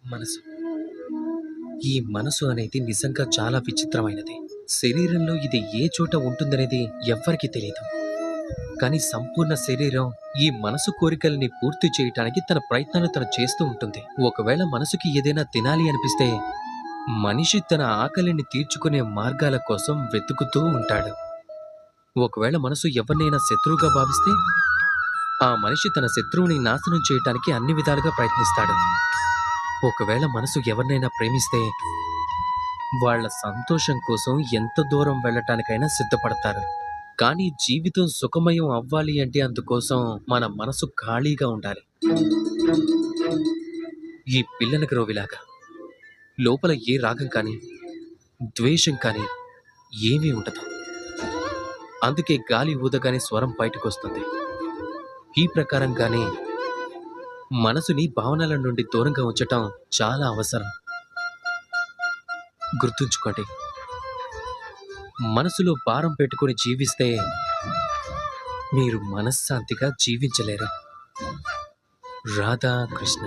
మనసు. ఈ మనసు అనేది నిజంగా చాలా విచిత్రమైనది. శరీరంలో ఇది ఏ చోట ఉంటుందనేది ఎవ్వరికీ తెలీదు. కానీ సంపూర్ణ శరీరం ఈ మనసు కోరికల్ని పూర్తి చేయటానికి తన ప్రయత్నాలు తను చేస్తూ ఉంటుంది. ఒకవేళ మనసుకి ఏదైనా తినాలి అనిపిస్తే మనిషి తన ఆకలిని తీర్చుకునే మార్గాల కోసం వెతుకుతూ ఉంటాడు. ఒకవేళ మనసు ఎవరినైనా శత్రువుగా భావిస్తే ఆ మనిషి తన శత్రువుని నాశనం చేయటానికి అన్ని విధాలుగా ప్రయత్నిస్తాడు. ఒకవేళ మనసు ఎవరినైనా ప్రేమిస్తే వాళ్ళ సంతోషం కోసం ఎంత దూరం వెళ్ళటానికైనా సిద్ధపడతారు. కానీ జీవితం సుఖమయం అవ్వాలి అంటే అందుకోసం మన మనసు ఖాళీగా ఉండాలి. ఈ పిల్లన గ్రోవిలాగా లోపల ఏ రాగం కానీ ద్వేషం కానీ ఏమీ ఉండదు. అందుకే గాలి ఊదగానే స్వరం బయటకొస్తుంది. ఈ ప్రకారంగానే మనసుని భావనల నుండి దూరంగా ఉంచటం చాలా అవసరం. గుర్తుంచుకోండి, మనసులో భారం పెట్టుకుని జీవిస్తే మీరు మనశ్శాంతిగా జీవించలేరు. రాధాకృష్ణ.